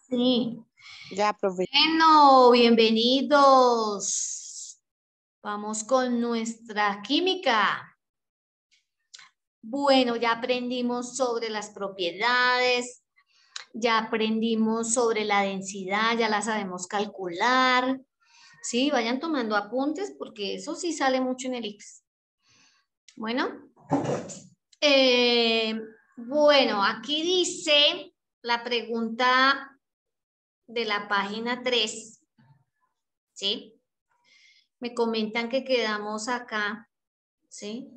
Sí. Ya, profe. Bueno, bienvenidos. Vamos con nuestra química. Bueno, ya aprendimos sobre las propiedades, ya aprendimos sobre la densidad, ya la sabemos calcular. Sí, vayan tomando apuntes porque eso sí sale mucho en el ICFES. Bueno, bueno, aquí dice la pregunta de la página 3, ¿sí? Me comentan que quedamos acá, ¿sí?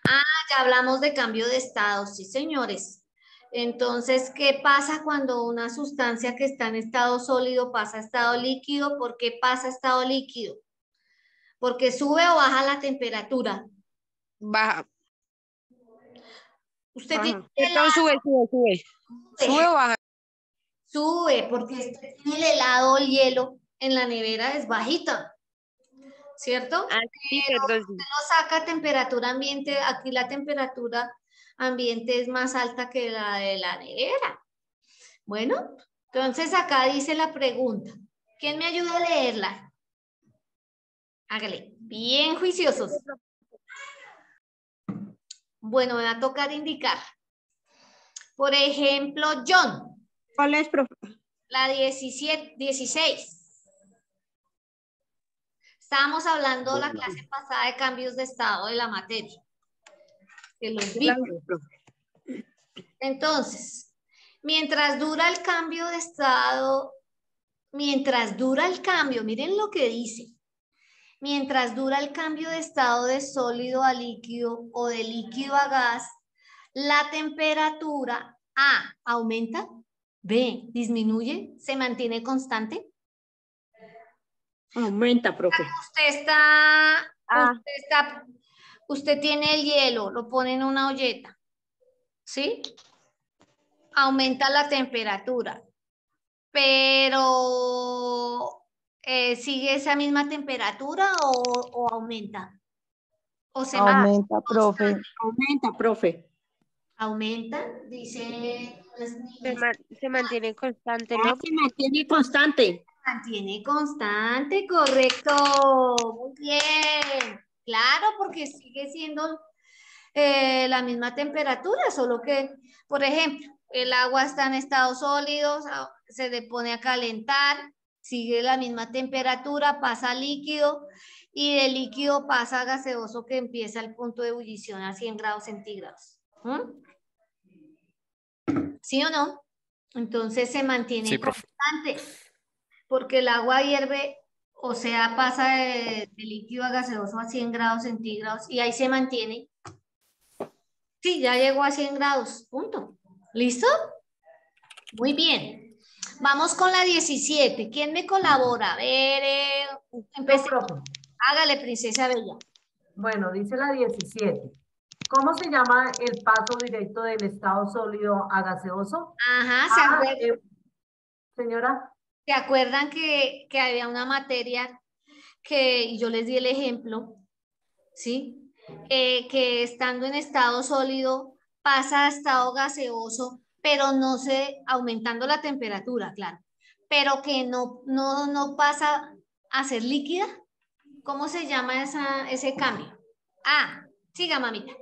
Ah, ya hablamos de cambio de estado, sí, señores. Entonces, ¿qué pasa cuando una sustancia que está en estado sólido pasa a estado líquido? ¿Por qué pasa a estado líquido? Porque sube o baja la temperatura. Baja. Usted tiene Baja. Perdón, sube. ¿Sube o baja? Sube, porque usted tiene el helado o el hielo en la nevera es bajita, ¿cierto? Ah, sí, Pero perdón. usted lo saca a temperatura ambiente, aquí la temperatura ambiente es más alta que la de la nevera. Bueno, entonces acá dice la pregunta. ¿Quién me ayuda a leerla? Hágale, bien juiciosos. Bueno, me va a tocar indicar. Por ejemplo, John. ¿Cuál es, profe? La 16. Estábamos hablando la clase pasada de cambios de estado de la materia. De los vínculos. Entonces, mientras dura el cambio de estado, mientras dura el cambio, miren lo que dice. Mientras dura el cambio de estado de sólido a líquido o de líquido a gas, la temperatura A aumenta, B disminuye, se mantiene constante. Aumenta, profe. Usted tiene el hielo, lo pone en una olleta, ¿sí? Aumenta la temperatura, pero ¿sigue esa misma temperatura o aumenta? ¿O se Aumenta, profe. Aumenta, profe. aumenta? Dice las niñas. Se mantiene constante, ¿no? Se mantiene constante. Mantiene constante, correcto. Muy bien. Claro, porque sigue siendo la misma temperatura, solo que, por ejemplo, el agua está en estado sólido, se le pone a calentar, sigue la misma temperatura, pasa a líquido y de líquido pasa a gaseoso que empieza el punto de ebullición a 100 grados centígrados. ¿Sí o no? Entonces se mantiene constante porque el agua hierve, o sea, pasa de líquido a gaseoso a 100 grados centígrados y ahí se mantiene. Sí, ya llegó a 100 grados, punto. ¿Listo? Muy bien. Vamos con la 17. ¿Quién me colabora? A ver, empecé. Hágale, princesa Bella. Bueno, dice la 17. ¿Cómo se llama el paso directo del estado sólido a gaseoso? Ajá, ¿se acuerdan? Señora. ¿Se acuerdan que había una materia que yo les di el ejemplo? ¿Sí? Que estando en estado sólido pasa a estado gaseoso, pero no se, aumentando la temperatura, claro, pero que no pasa a ser líquida. ¿Cómo se llama ese cambio? Ah, siga, mamita.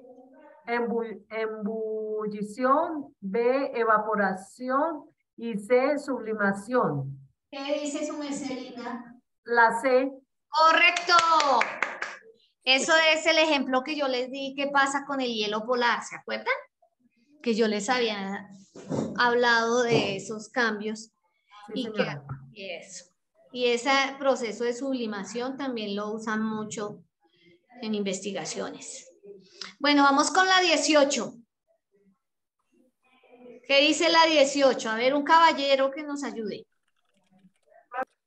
Embullición, B, evaporación y C, sublimación. ¿Qué dice su meselita? La C. Correcto. Eso es el ejemplo que yo les di que pasa con el hielo polar, ¿se acuerdan? Que yo les había hablado de esos cambios. Sí, señora. Y ese proceso de sublimación también lo usan mucho en investigaciones. Bueno, vamos con la 18. ¿Qué dice la 18? A ver, un caballero que nos ayude.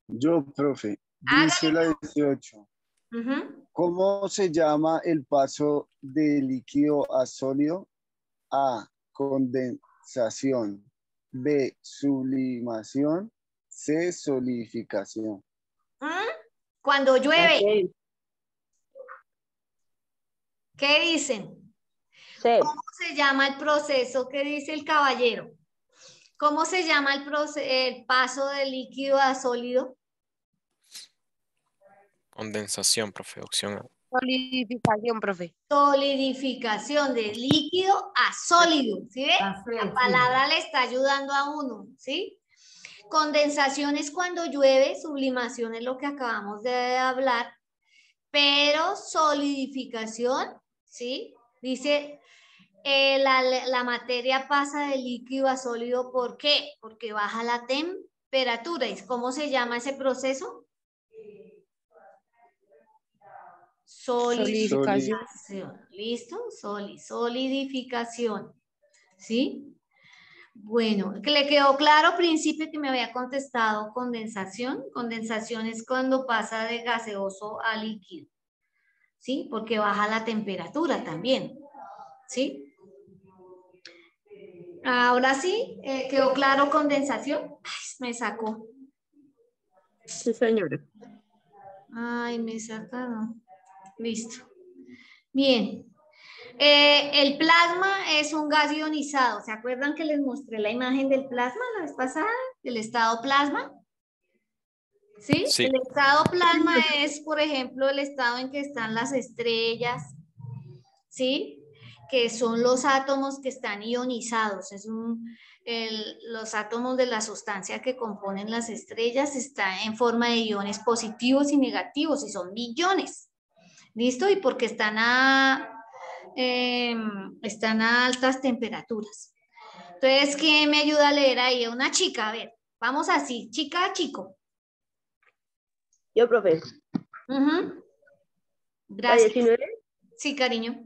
Yo, profe. Dice la 18. ¿Cómo se llama el paso de líquido a sólido? A, condensación. B, sublimación. C, solidificación. Cuando llueve. Okay. ¿Qué dicen? Sí. ¿Cómo se llama el proceso? ¿Qué dice el caballero? ¿Cómo se llama el paso de líquido a sólido? Condensación, profe, opción A. Solidificación, profe. Solidificación de líquido a sólido, ¿sí ve? Así es, La sí. palabra le está ayudando a uno, ¿sí? Condensación es cuando llueve, sublimación es lo que acabamos de hablar, pero solidificación, ¿sí? Dice, la materia pasa de líquido a sólido, ¿por qué? Porque baja la temperatura. ¿Y cómo se llama ese proceso? Solidificación. ¿Listo? Solidificación. ¿Sí? Bueno, ¿que le quedó claro al principio que me había contestado condensación? Condensación es cuando pasa de gaseoso a líquido. ¿Sí? Porque baja la temperatura también. ¿Sí? Ahora sí, ¿quedó claro condensación? Ay, me sacó. Sí, señora. Ay, me sacaron. Listo. Bien. El plasma es un gas ionizado. ¿Se acuerdan que les mostré la imagen del plasma la vez pasada? Del estado plasma. ¿Sí? Sí. El estado plasma es, por ejemplo, el estado en que están las estrellas. ¿Sí? Que son los átomos que están ionizados. Los átomos de la sustancia que componen las estrellas están en forma de iones positivos y negativos y son billones. ¿Listo? Y porque están a altas temperaturas. Entonces, ¿quién me ayuda a leer ahí? Una chica, a ver, vamos así, chica, chico. Yo, profe. La Gracias. 19. Sí, cariño.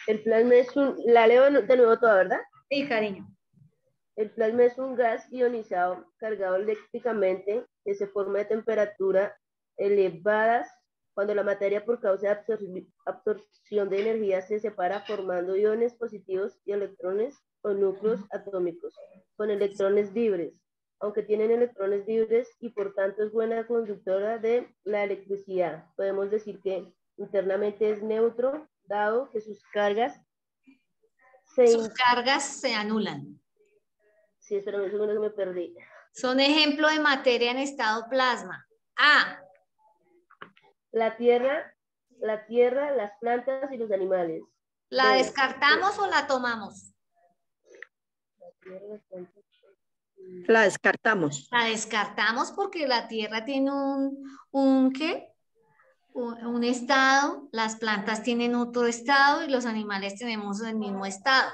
El plasma es la leo de nuevo toda, ¿verdad? Sí, cariño. El plasma es un gas ionizado cargado eléctricamente que se forma de temperatura elevadas cuando la materia por causa de absorción de energía se separa formando iones positivos y electrones o núcleos atómicos con electrones libres, aunque tienen electrones libres y por tanto es buena conductora de la electricidad. Podemos decir que internamente es neutro, dado que sus cargas se anulan. Sí, espera un segundo que me perdí. Son ejemplo de materia en estado plasma. A. La tierra, las plantas y los animales. ¿La B. descartamos o la tomamos? La descartamos. La descartamos porque la tierra tiene ¿qué? Un estado, las plantas tienen otro estado y los animales tenemos el mismo estado.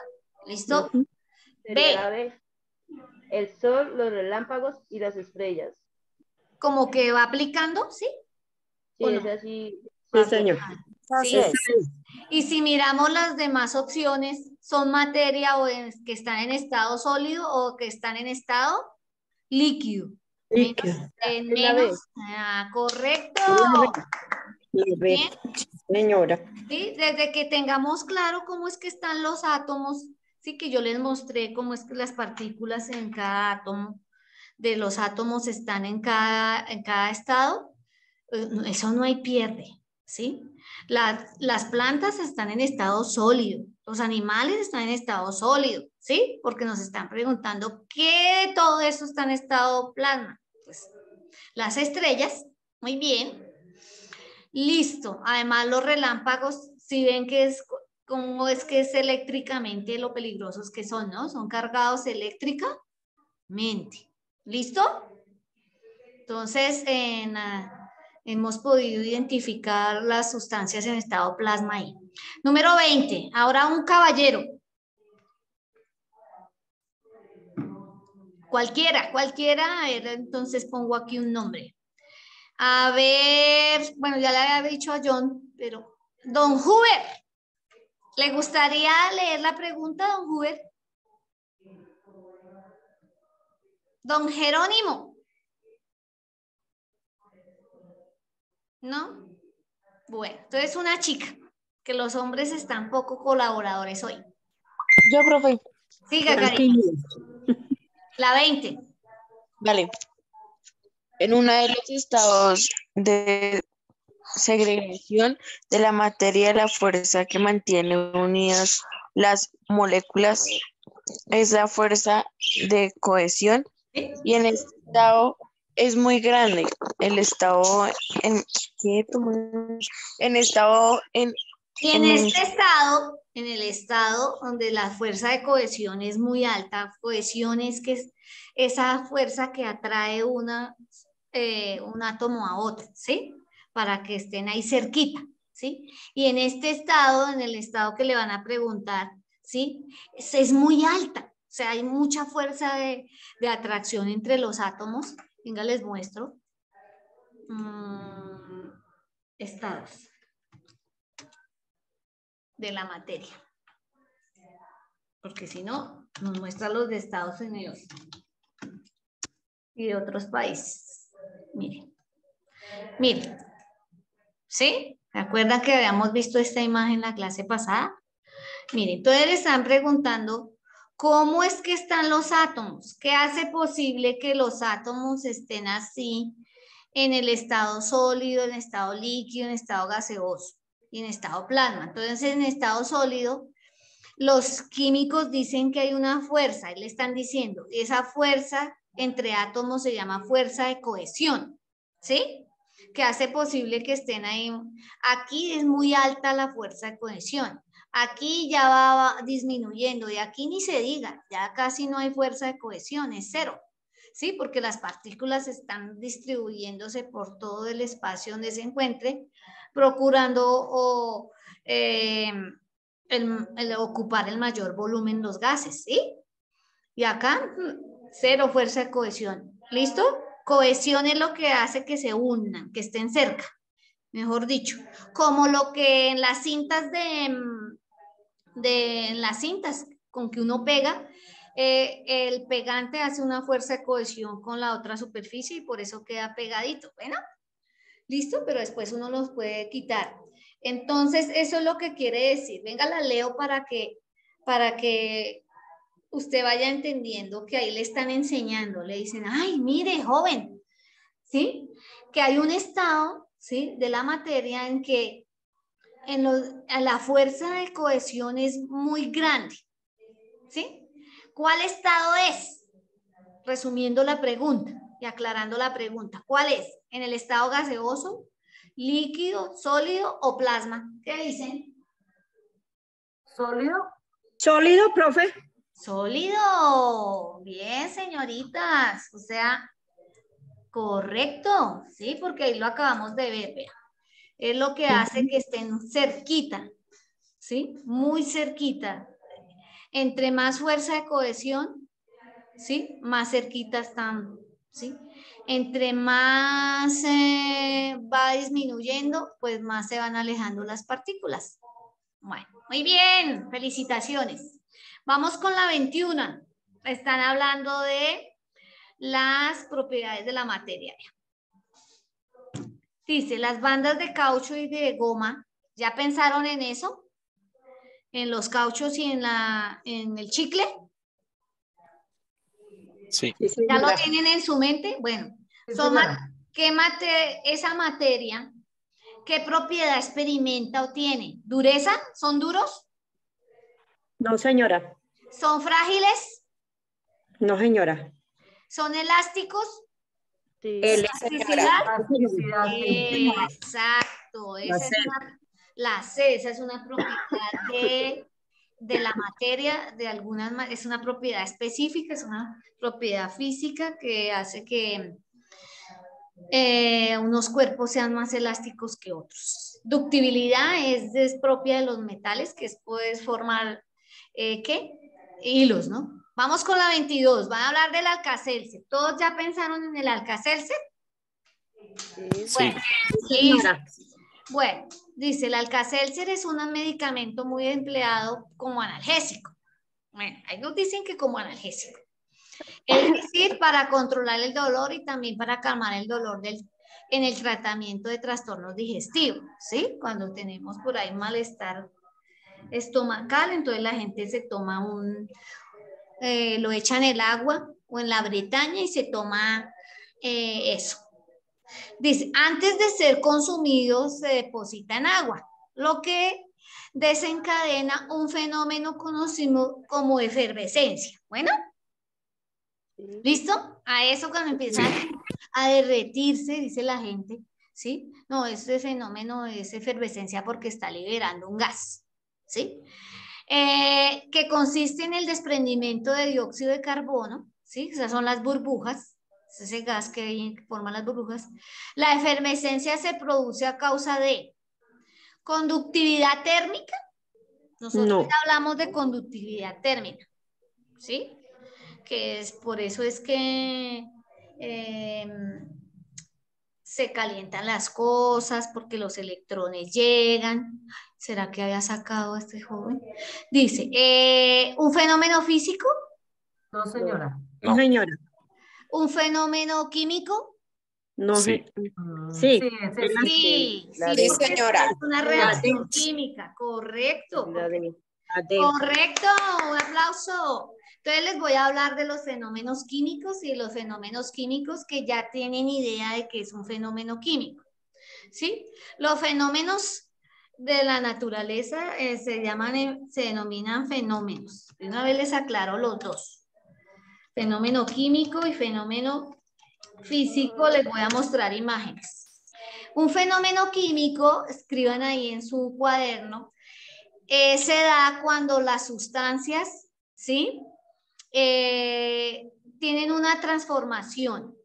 ¿Listo? Sería la B. B. El sol, los relámpagos y las estrellas. Como que va aplicando, ¿sí? Sí, ¿O no? es así. Sí, señor. Sí. Y si miramos las demás opciones, son materia que están en estado sólido o que están en estado líquido. Líquido. Correcto. Bien. Señora. ¿Sí? Desde que tengamos claro cómo es que están los átomos, sí, que yo les mostré cómo es que las partículas en cada átomo, de los átomos están en cada estado, eso no hay pierde, ¿sí? Las plantas están en estado sólido, los animales están en estado sólido, ¿sí? Porque nos están preguntando qué de todo eso está en estado plasma. Pues las estrellas, muy bien. Listo. Además, los relámpagos, si ven que cómo es que es eléctricamente lo peligrosos que son, ¿no? Son cargados eléctricamente. ¿Listo? Entonces, hemos podido identificar las sustancias en estado plasma ahí. Número 20. Ahora un caballero. Cualquiera. A ver, entonces pongo aquí un nombre. A ver, bueno, ya le había dicho a John, pero don Huber, ¿le gustaría leer la pregunta, don Huber? Don Jerónimo. ¿No? Bueno, entonces una chica, que los hombres están poco colaboradores hoy. Yo, profe. Siga, cariño. La 20. Vale. En uno de los estados de segregación de la materia, la fuerza que mantiene unidas las moléculas es la fuerza de cohesión ¿Sí? y en este estado es muy grande. El estado en Y en este estado, en el estado donde la fuerza de cohesión es muy alta, cohesión es que es esa fuerza que atrae un átomo a otro, ¿sí? Para que estén ahí cerquita, ¿sí? Y en este estado, en el estado que le van a preguntar, ¿sí? Es muy alta, o sea, hay mucha fuerza de atracción entre los átomos. Venga, les muestro. Estados de la materia. Porque si no, nos muestra los de Estados Unidos y de otros países. Miren. Miren. ¿Sí? ¿Se acuerdan que habíamos visto esta imagen en la clase pasada? Miren, entonces le están preguntando cómo es que están los átomos. ¿Qué hace posible que los átomos estén así en el estado sólido, en estado líquido, en estado gaseoso y en estado plasma? Entonces, en estado sólido, los químicos dicen que hay una fuerza, y le están diciendo, esa fuerza entre átomos se llama fuerza de cohesión, ¿sí? Que hace posible que estén ahí. Aquí es muy alta la fuerza de cohesión. Aquí ya va disminuyendo y aquí ni se diga, ya casi no hay fuerza de cohesión, es cero, ¿sí? Porque las partículas están distribuyéndose por todo el espacio donde se encuentre, procurando el ocupar el mayor volumen los gases, ¿sí? Y acá, cero fuerza de cohesión. ¿Listo? Cohesión es lo que hace que se unan, que estén cerca, mejor dicho. Como lo que en las cintas en las cintas con que uno pega, el pegante hace una fuerza de cohesión con la otra superficie y por eso queda pegadito. Bueno, listo, pero después uno los puede quitar. Entonces, eso es lo que quiere decir. Venga, la leo para que usted vaya entendiendo que ahí le están enseñando. Le dicen, ay, mire, joven, ¿sí? Que hay un estado, ¿sí? De la materia en que la fuerza de cohesión es muy grande, ¿sí? ¿Cuál estado es? Resumiendo la pregunta y aclarando la pregunta. ¿Cuál es? ¿En el estado gaseoso, líquido, sólido o plasma? ¿Qué dicen? ¿Sólido? Sólido, profe. Sólido. Bien, señoritas. O sea, correcto. Sí, porque ahí lo acabamos de ver. Vea. Es lo que hace que estén cerquita. ¿Sí? Muy cerquita. Entre más fuerza de cohesión, ¿sí? Más cerquita están, ¿sí? Entre más va disminuyendo, pues más se van alejando las partículas. Bueno, muy bien, felicitaciones. Vamos con la 21. Están hablando de las propiedades de la materia. Dice, las bandas de caucho y de goma, ¿ya pensaron en eso? ¿En los cauchos y en el chicle? Sí. ¿Ya lo tienen en su mente? Bueno, son Sí, esa materia, ¿qué propiedad experimenta o tiene? ¿Dureza? ¿Son duros? No, señora. ¿Son frágiles? No, señora. ¿Son elásticos? Sí. ¿Elasticidad? Elasticidad, sí. Exacto. Esa es una propiedad de la materia, es una propiedad específica, es una propiedad física que hace que unos cuerpos sean más elásticos que otros. Ductibilidad es propia de los metales, que puedes formar, ¿qué? Hilos, ¿no? Vamos con la 22, van a hablar del Alka-Seltzer. ¿Todos ya pensaron en el Alka-Seltzer? Sí. Sí. Listo. Bueno, dice, el Alka-Seltzer es un medicamento muy empleado como analgésico. Bueno, ahí nos dicen que como analgésico. Es decir, para controlar el dolor y también para calmar el dolor en el tratamiento de trastornos digestivos, ¿sí? Cuando tenemos por ahí malestar estomacal, entonces la gente se toma lo echa en el agua o en la Bretaña y se toma eso. Dice, antes de ser consumido se deposita en agua, lo que desencadena un fenómeno conocido como efervescencia. Bueno, ¿listo? A eso cuando empieza a derretirse, dice la gente, ¿sí? No, ese fenómeno es efervescencia porque está liberando un gas, ¿sí? Que consiste en el desprendimiento de dióxido de carbono, ¿sí? Esas son las burbujas, es ese gas que forma las burbujas. La efervescencia se produce a causa de conductividad térmica. Nosotros ya hablamos de conductividad térmica, ¿sí? Que es por eso es que se calientan las cosas porque los electrones llegan. ¿Será que había sacado a este joven? Dice, ¿un fenómeno físico? No, señora. No, señora. ¿Un fenómeno químico? No, Sí. sí. Sí, ese sí. Sí, La sí, D. porque señora. es una reacción química, correcto. La D. Correcto, un aplauso. Entonces les voy a hablar de los fenómenos químicos y los fenómenos químicos que ya tienen idea de que es un fenómeno químico, ¿sí? Los fenómenos de la naturaleza se denominan fenómenos. De una vez les aclaro los dos. Fenómeno químico y fenómeno físico, les voy a mostrar imágenes. Un fenómeno químico, escriban ahí en su cuaderno, se da cuando las sustancias, ¿sí? Tienen una transformación,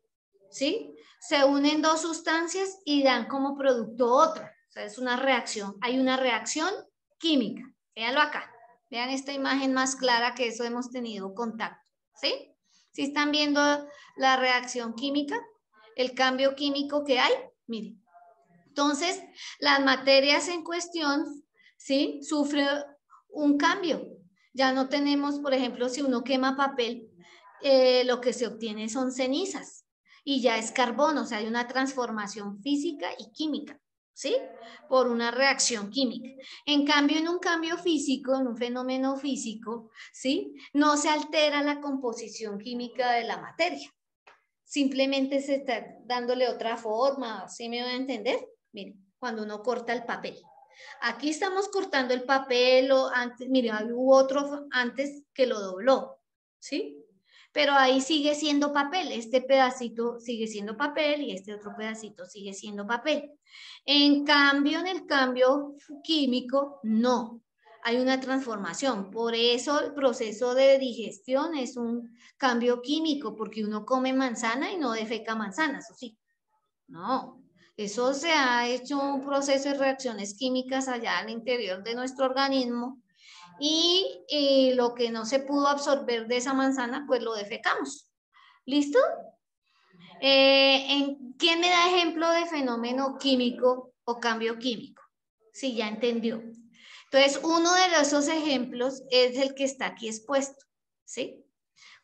¿sí? Se unen dos sustancias y dan como producto otra. O sea, es una reacción. Hay una reacción química. Véanlo acá. Vean esta imagen más clara que eso hemos tenido contacto, ¿sí? ¿Sí están viendo la reacción química? El cambio químico que hay. Miren. Entonces, las materias en cuestión, ¿sí? Sufre un cambio. Ya no tenemos, por ejemplo, si uno quema papel, lo que se obtiene son cenizas y ya es carbono, o sea, hay una transformación física y química, ¿sí? Por una reacción química. En cambio, en un cambio físico, en un fenómeno físico, ¿sí? No se altera la composición química de la materia. Simplemente se está dándole otra forma, ¿sí me va a entender? Miren, cuando uno corta el papel. Aquí estamos cortando el papel, o antes, miren, hubo otro antes que lo dobló, ¿sí? Pero ahí sigue siendo papel, este pedacito sigue siendo papel y este otro pedacito sigue siendo papel. En cambio, en el cambio químico, no, hay una transformación. Por eso el proceso de digestión es un cambio químico, porque uno come manzana y no defeca manzanas, ¿o sí? No, eso se ha hecho un proceso de reacciones químicas allá al interior de nuestro organismo y lo que no se pudo absorber de esa manzana, pues lo defecamos. ¿Listo? ¿Quién me da ejemplo de fenómeno químico o cambio químico? Sí, ya entendió. Entonces, uno de esos ejemplos es el que está aquí expuesto, ¿sí?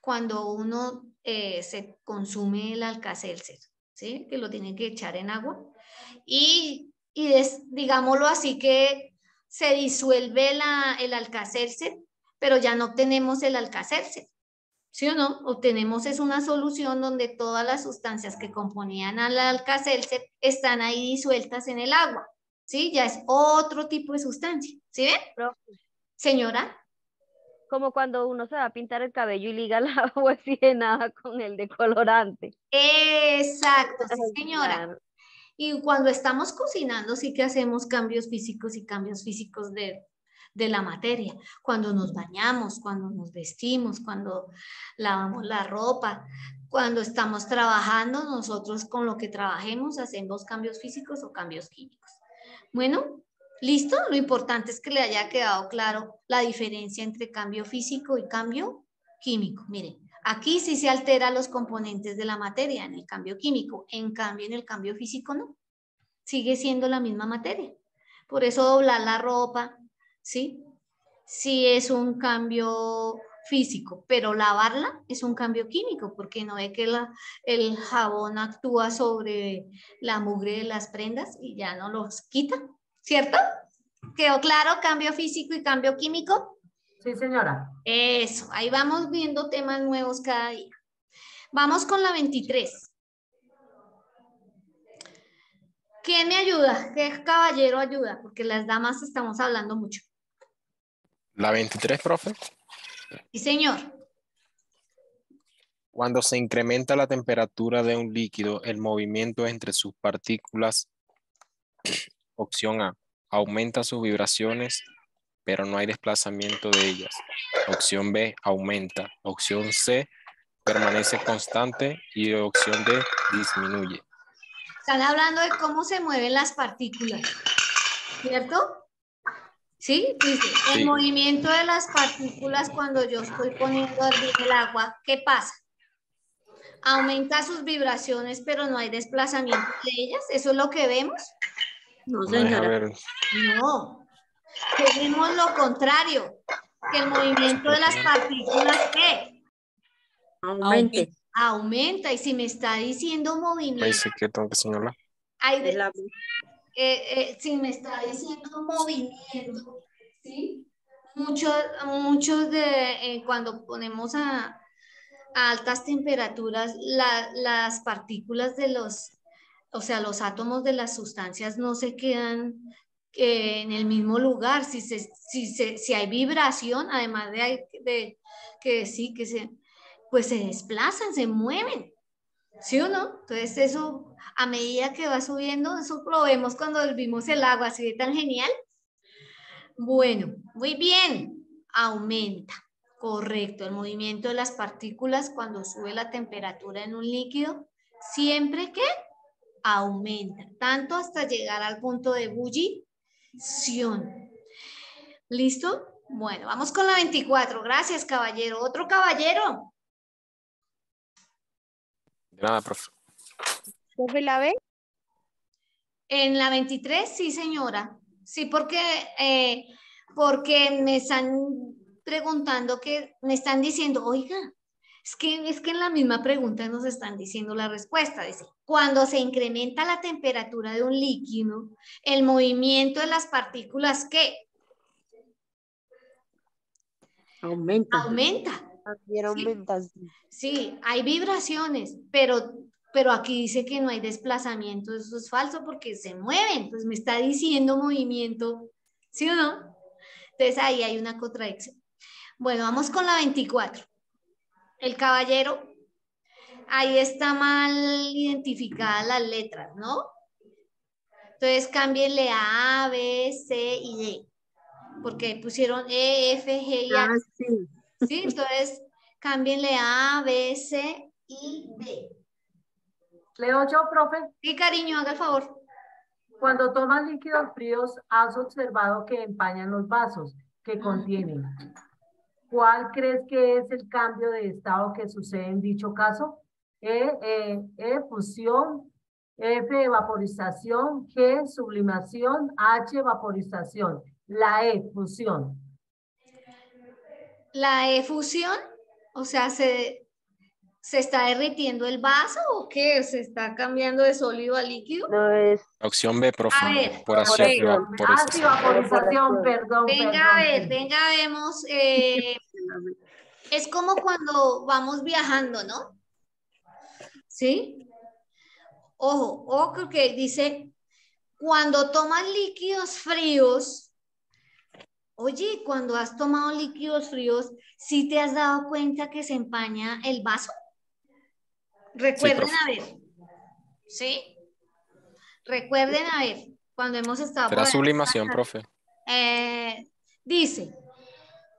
Cuando uno se consume el Alka-Seltzer, ¿sí? Que lo tienen que echar en agua. Y digámoslo así, que se disuelve el Alka-Seltzer, pero ya no obtenemos el Alka-Seltzer, ¿sí o no? Obtenemos es una solución donde todas las sustancias que componían al Alka-Seltzer están ahí disueltas en el agua, ¿sí? Ya es otro tipo de sustancia, ¿sí ven? Profe, Señora. como cuando uno se va a pintar el cabello y liga el agua oxigenada con el decolorante. Exacto, sí, señora. Claro. Y cuando estamos cocinando, sí que hacemos cambios físicos y cambios físicos de la materia. Cuando nos bañamos, cuando nos vestimos, cuando lavamos la ropa, cuando estamos trabajando, nosotros con lo que trabajemos hacemos cambios físicos o cambios químicos. Bueno, ¿listo? Lo importante es que le haya quedado claro la diferencia entre cambio físico y cambio químico. Miren. Aquí sí se alteran los componentes de la materia en el cambio químico, en cambio en el cambio físico no, sigue siendo la misma materia. Por eso doblar la ropa, ¿sí? Sí es un cambio físico, pero lavarla es un cambio químico, porque no ve que el jabón actúa sobre la mugre de las prendas y ya no los quita, ¿cierto? ¿Quedó claro cambio físico y cambio químico? Sí, señora. Eso, ahí vamos viendo temas nuevos cada día. Vamos con la 23. ¿Quién me ayuda? ¿Qué caballero ayuda? Porque las damas estamos hablando mucho. La 23, profe. Sí, señor. Cuando se incrementa la temperatura de un líquido, el movimiento entre sus partículas, opción A, aumenta sus vibraciones, pero no hay desplazamiento de ellas. Opción B, aumenta. Opción C, permanece constante. Y opción D, disminuye. Están hablando de cómo se mueven las partículas, ¿cierto? ¿Sí? Dice, el Sí. movimiento de las partículas cuando yo estoy poniendo a hervir el agua, ¿qué pasa? Aumenta sus vibraciones, pero no hay desplazamiento de ellas. ¿Eso es lo que vemos? No, Me deja señora. ver. No. Tenemos lo contrario, que el movimiento de las partículas, ¿qué? Aumente. Aumenta. Y si me está diciendo Me movimiento, dice que tengo que señalar. Es la- si me está diciendo movimiento, ¿sí? Muchos de cuando ponemos a altas temperaturas, las partículas de o sea, los átomos de las sustancias no se quedan en el mismo lugar. Si hay vibración, además de que sí, pues se desplazan, se mueven. ¿Sí o no? Entonces eso, a medida que va subiendo, eso lo vemos cuando vimos el agua, así de tan genial. Bueno, muy bien, aumenta. Correcto, el movimiento de las partículas cuando sube la temperatura en un líquido, siempre que aumenta, tanto hasta llegar al punto de ebullición. ¿Listo? Bueno, vamos con la 24. Gracias, caballero. ¿Otro caballero? De nada, profe. ¿Profe la ve? En la 23, sí, señora. Sí, porque me están preguntando me están diciendo, oiga, es que en la misma pregunta nos están diciendo la respuesta. Dice, cuando se incrementa la temperatura de un líquido, el movimiento de las partículas, ¿qué? Aumenta. Aumenta. También Sí. aumenta. Sí, hay vibraciones, pero aquí dice que no hay desplazamiento. Eso es falso porque se mueven. Pues me está diciendo movimiento, ¿sí o no? Entonces ahí hay una contradicción. Bueno, vamos con la 24. El caballero, ahí está mal identificadas las letras, ¿no? Entonces cámbienle a B, C y D, porque pusieron E, F, G y H. Ah, sí. ¿Sí? Entonces cámbienle a B, C y D. Leo yo, profe. Sí, cariño, haga el favor. Cuando tomas líquidos fríos, has observado que empañan los vasos que contienen. ¿Cuál crees que es el cambio de estado que sucede en dicho caso? Fusión, F, vaporización, G, sublimación, H, vaporización. La E, fusión. La efusión, o sea, ¿se está derritiendo el vaso o qué? ¿Se está cambiando de sólido a líquido? No es Opción B, profe. A ver, Evaporación. evaporación. Sí, vaporización, perdón. Venga a ver, vemos. Es como cuando vamos viajando, ¿no? ¿Sí? Ojo, porque dice, cuando tomas líquidos fríos, oye, cuando has tomado líquidos fríos, ¿sí te has dado cuenta que se empaña el vaso? Recuerden, profe. a ver, ¿sí? Recuerden, a ver, cuando hemos estado Será por ahí, sublimación, profe. dice,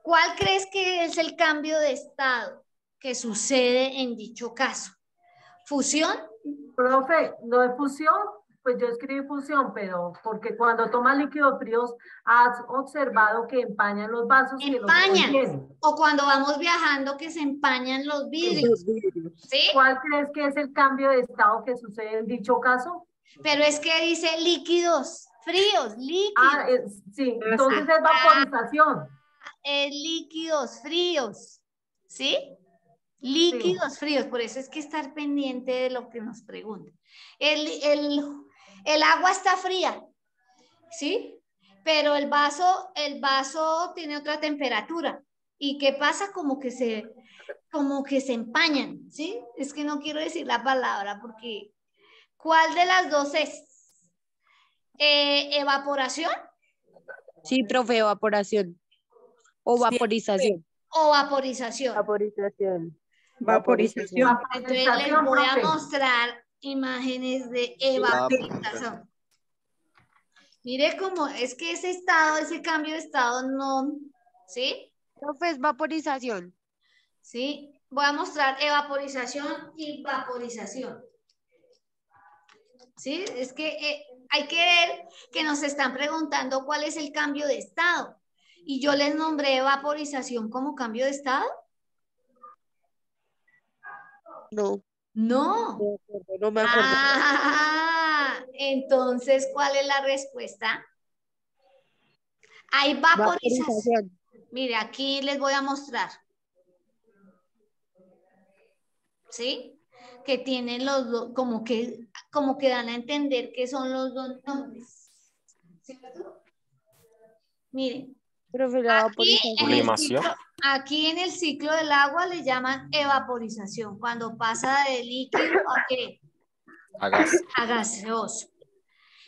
¿cuál crees que es el cambio de estado que sucede en dicho caso? ¿Fusión? Profe, ¿no es fusión? Pues yo escribí fusión, pero porque cuando tomas líquidos fríos has observado que empañan los vasos que los Empañan. contienen. O cuando vamos viajando que se empañan los vidrios. ¿Sí? ¿Cuál crees que es el cambio de estado que sucede en dicho caso? Pero es que dice líquidos fríos, líquidos. Sí, entonces es vaporización. Líquidos fríos. ¿Sí? Líquidos fríos, por eso es que estar pendiente de lo que nos preguntan. El agua está fría, ¿sí? Pero el vaso tiene otra temperatura. ¿Y qué pasa? Como que se empañan, ¿sí? Es que no quiero decir la palabra porque ¿cuál de las dos es? ¿Evaporación? Sí, profe, evaporación. O vaporización. O vaporización. Vaporización. Vaporización. Entonces les voy a mostrar imágenes de evaporización. Mire cómo es que ese estado, ese cambio de estado no, ¿sí? Profe, es vaporización. Sí, voy a mostrar evaporización y vaporización. Sí, es que hay que ver que nos están preguntando cuál es el cambio de estado. Y yo les nombré vaporización como cambio de estado. No. No. No me acuerdo. Ah, entonces, ¿cuál es la respuesta? Hay vaporización. Mire, aquí les voy a mostrar. ¿Sí? Que tienen los dos, como que dan a entender que son los dos nombres. ¿Cierto? Miren. Profe, la Sublimación. Aquí en el ciclo del agua le llaman evaporización, cuando pasa de líquido a ¿qué? A gas. A gaseoso.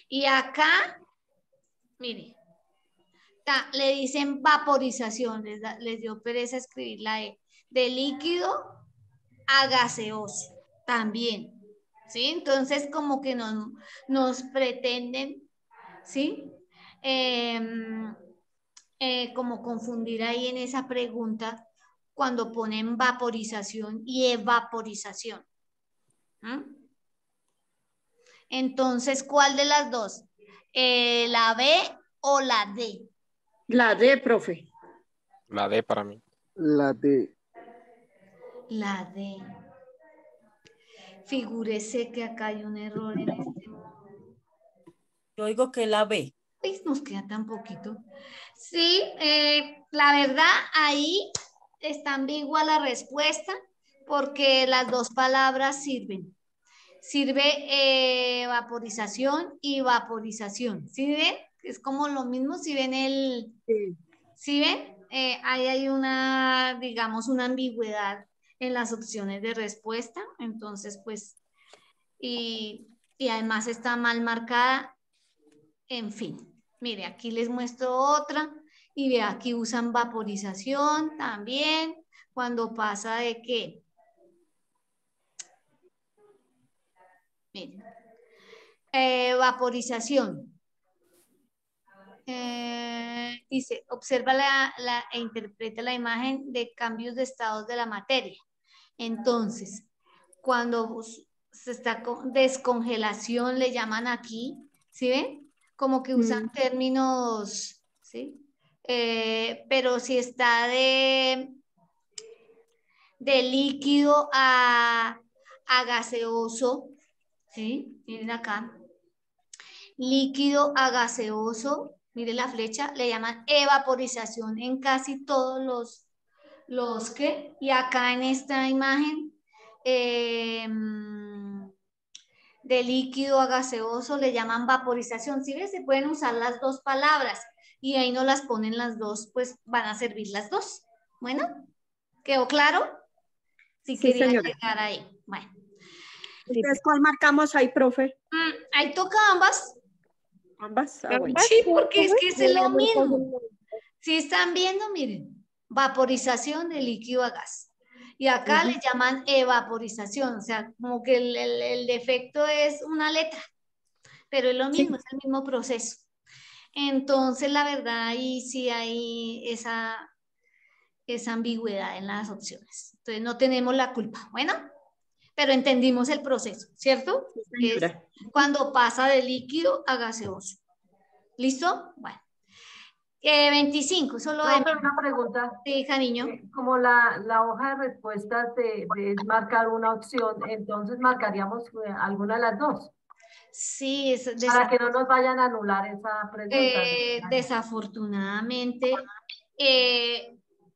Y acá, mire, le dicen vaporización, les dio pereza escribir la E, de líquido a gaseoso también, ¿sí? Entonces como que nos pretenden, ¿sí? Como confundir ahí en esa pregunta cuando ponen vaporización y evaporización. Entonces, ¿cuál de las dos? ¿La B o la D? La D, profe. La D para mí. La D. La D. Figúrese que acá hay un error en este momento. Yo digo que la B. Pues nos queda tan poquito. Sí, la verdad, ahí está ambigua la respuesta porque las dos palabras sirven. Sirve vaporización y vaporización. ¿Sí ven? Es como lo mismo. Si ven el... ¿Sí ven? Ahí hay una, digamos, una ambigüedad en las opciones de respuesta. Entonces, pues, y además está mal marcada. En fin, mire, aquí les muestro otra. Y ve, aquí usan vaporización también. Cuando pasa de qué. Miren. Vaporización. Dice, observa e interpreta la imagen de cambios de estados de la materia. Entonces, cuando se está con descongelación, le llaman aquí, ¿sí ven? Como que usan términos, ¿sí? Pero si está de líquido a gaseoso, ¿sí? Miren acá. Líquido a gaseoso, mire la flecha, le llaman evaporización en casi todos los que, y acá en esta imagen, de líquido a gaseoso le llaman vaporización. Si ves, se pueden usar las dos palabras y ahí no las ponen las dos, pues van a servir las dos. Bueno, ¿quedó claro? Si sí, quería señora. llegar ahí. Bueno. Entonces, ¿cuál marcamos ahí, profe? Ahí toca ambas. Ambas. Bueno. Sí, porque es que es lo mismo. Si están viendo, miren, vaporización de líquido a gas. Y acá le llaman evaporización, o sea, como que el defecto es una letra, pero es lo mismo, es el mismo proceso. Entonces, la verdad, ahí sí hay esa ambigüedad en las opciones. Entonces, no tenemos la culpa, bueno, pero entendimos el proceso, ¿cierto? Sí, es cuando pasa de líquido a gaseoso. ¿Listo? Bueno. 25, solo de... Una pregunta. Sí, cariño. Como la hoja de respuestas de marcar una opción, entonces marcaríamos alguna de las dos. Sí, para que no nos vayan a anular esa pregunta. Desafortunadamente,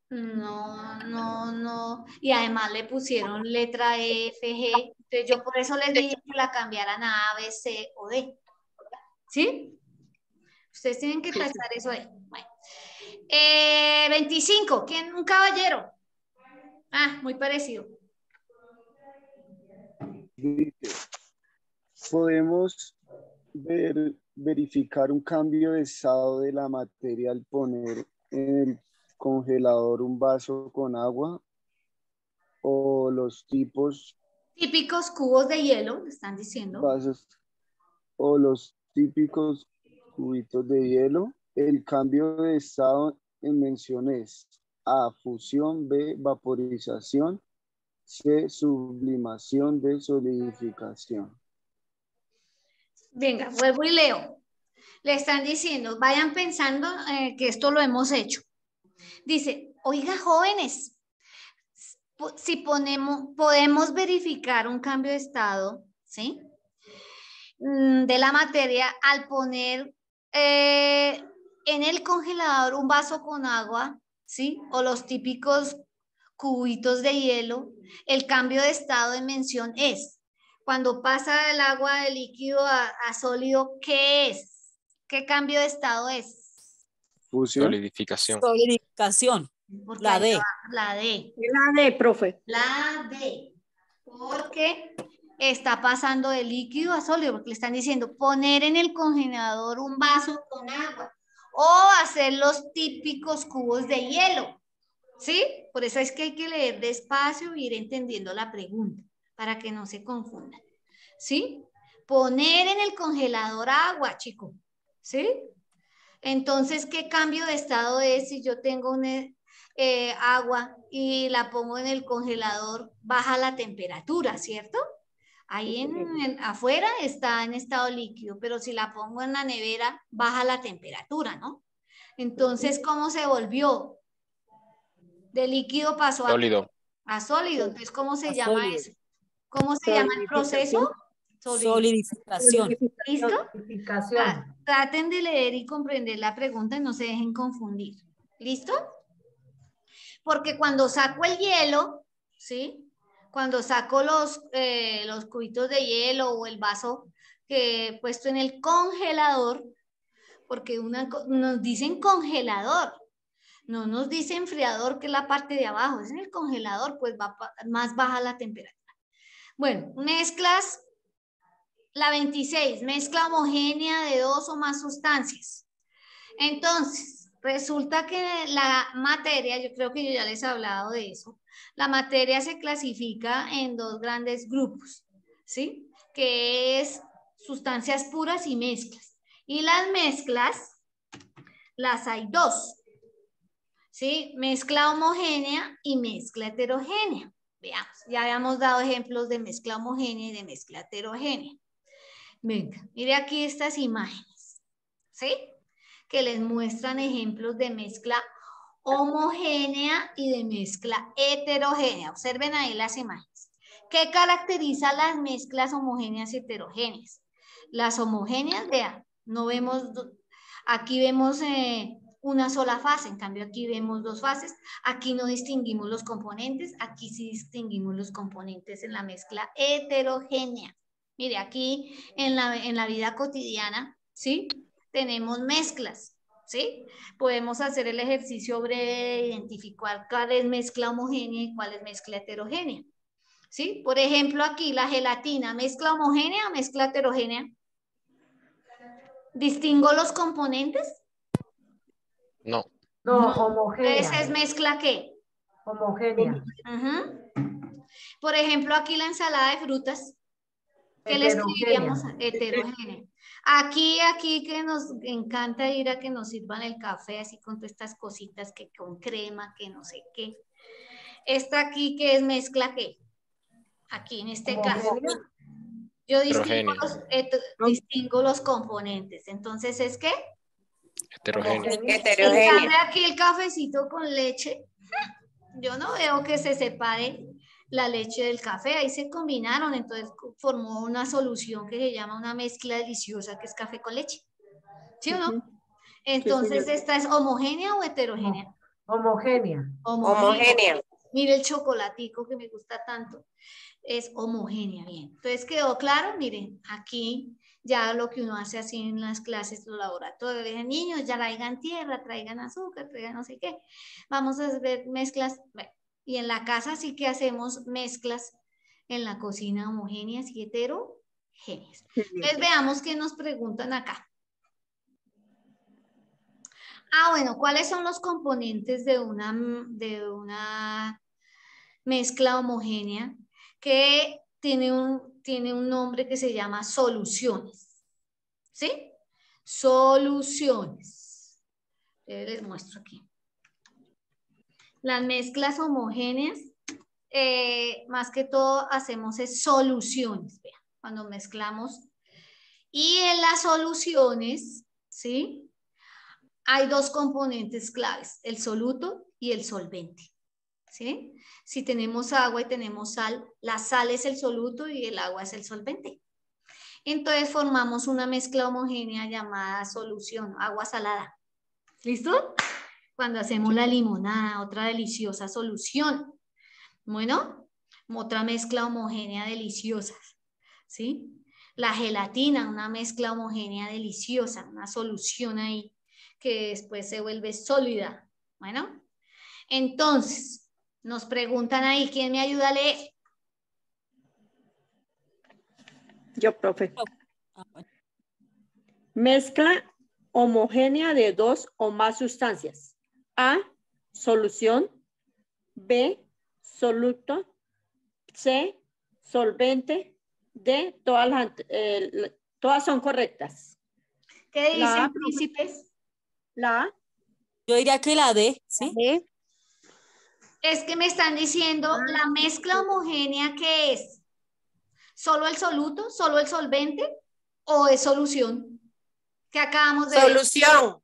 no. Y además le pusieron letra E, F, G. Entonces yo por eso les dije que la cambiaran a A, B, C o D. ¿Sí? Ustedes tienen que tachar eso ahí. Bueno. 25. ¿Quién? Un caballero. Ah, muy parecido. Podemos verificar un cambio de estado de la materia al poner en el congelador un vaso con agua o los Típicos cubos de hielo, le están diciendo. vasos o los típicos cubitos de hielo. El cambio de estado en mención es A, fusión, B, vaporización, C, sublimación, D, solidificación. Venga, vuelvo y leo. Le están diciendo, vayan pensando que esto lo hemos hecho. Dice, oiga, jóvenes, si podemos verificar un cambio de estado, ¿sí? De la materia al poner en el congelador un vaso con agua, ¿sí? O los típicos cubitos de hielo, el cambio de estado de mención es, cuando pasa el agua de líquido a sólido, ¿qué es? ¿Qué cambio de estado es? Fusión. Solidificación. Solidificación. Porque La D. La D. La D, profe. La D. Porque está pasando de líquido a sólido, porque le están diciendo poner en el congelador un vaso con agua o hacer los típicos cubos de hielo. ¿Sí? Por eso es que hay que leer despacio e ir entendiendo la pregunta para que no se confundan. ¿Sí? Poner en el congelador agua, chico. ¿Sí? Entonces, ¿qué cambio de estado es si yo tengo agua y la pongo en el congelador? Baja la temperatura, ¿cierto? Ahí afuera está en estado líquido, pero si la pongo en la nevera, baja la temperatura, ¿no? Entonces, ¿cómo se volvió? De líquido pasó Sólido. a sólido. Entonces, ¿cómo se llama Sólido. eso? ¿Cómo se llama el proceso? Solidificación. ¿Listo? Solidificación. Traten de leer y comprender la pregunta y no se dejen confundir. ¿Listo? Porque cuando saco el hielo, ¿sí? Cuando saco los cubitos de hielo o el vaso que he puesto en el congelador, porque nos dicen congelador, no nos dice enfriador, que es la parte de abajo, es en el congelador, pues va más baja la temperatura. Bueno, mezclas, la 26, mezcla homogénea de 2 o más sustancias. Entonces, resulta que la materia, yo creo que yo ya les he hablado de eso, la materia se clasifica en 2 grandes grupos, ¿sí? Que es sustancias puras y mezclas. Y las mezclas, las hay 2. ¿Sí? Mezcla homogénea y mezcla heterogénea. Veamos, ya habíamos dado ejemplos de mezcla homogénea y de mezcla heterogénea. Venga, mire aquí estas imágenes, ¿sí? Que les muestran ejemplos de mezcla homogénea y de mezcla heterogénea. Observen ahí las imágenes. ¿Qué caracteriza las mezclas homogéneas y heterogéneas? Las homogéneas, vean, no vemos, aquí vemos una sola fase, en cambio aquí vemos 2 fases, aquí no distinguimos los componentes, aquí sí distinguimos los componentes en la mezcla heterogénea. Mire, aquí en la vida cotidiana, ¿sí? Tenemos mezclas, ¿sí? Podemos hacer el ejercicio breve de identificar cuál es mezcla homogénea y cuál es mezcla heterogénea, ¿sí? Por ejemplo, aquí la gelatina, ¿mezcla homogénea o mezcla heterogénea? ¿Distingo los componentes? No. No, homogénea. ¿Esa es mezcla qué? Homogénea. Por ejemplo, aquí la ensalada de frutas, ¿qué le escribiríamos? Heterogénea. Aquí que nos encanta ir a que nos sirvan el café así con todas estas cositas que con crema, que no sé qué. Esta aquí que es mezcla qué? Aquí en este caso. Yo distingo los componentes. Entonces, ¿es qué? Heterogénea. En cambio, aquí el cafecito con leche, yo no veo que se separe la leche del café, ahí se combinaron, entonces formó una solución que se llama una mezcla deliciosa, que es café con leche. ¿Sí o no? Entonces, sí, ¿esta es homogénea o heterogénea? Homogénea. Homogénea. Mire el chocolatico que me gusta tanto. Es homogénea, bien. Entonces, ¿quedó claro? Miren, aquí ya lo que uno hace así en las clases, los laboratorios, dicen, niños, ya traigan tierra, traigan azúcar, traigan no sé qué. Vamos a hacer mezclas. Bueno, y en la casa sí que hacemos mezclas en la cocina homogéneas y heterogéneas. Entonces, veamos qué nos preguntan acá. Bueno, ¿cuáles son los componentes de una mezcla homogénea? Que tiene un nombre que se llama soluciones. ¿Sí? Soluciones. Les muestro aquí. Las mezclas homogéneas, más que todo, hacemos es soluciones. Vean, cuando mezclamos. Y en las soluciones, ¿sí? Hay dos componentes claves, el soluto y el solvente. ¿Sí? Si tenemos agua y tenemos sal, la sal es el soluto y el agua es el solvente. Entonces formamos una mezcla homogénea llamada solución, agua salada. ¿Listo? Cuando hacemos la limonada, otra deliciosa solución. Bueno, otra mezcla homogénea deliciosa. ¿Sí? La gelatina, una mezcla homogénea deliciosa, una solución ahí que después se vuelve sólida. Bueno, entonces, nos preguntan ahí, ¿quién me ayuda a leer? Yo, profe. Mezcla homogénea de dos o más sustancias. A, solución. B, soluto. C, solvente. D, todas son correctas. ¿Qué dicen, príncipes? La A. Yo diría que la D, ¿sí? Es que me están diciendo la mezcla homogénea, ¿qué es? ¿Solo el soluto? ¿Solo el solvente? ¿O es solución? ¿Qué acabamos de ver? Solución.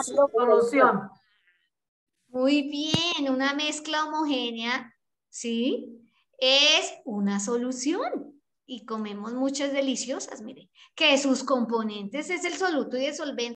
Solución. Muy bien, una mezcla homogénea, ¿sí? Es una solución. Y comemos muchas deliciosas, mire, que sus componentes es el soluto y el solvente.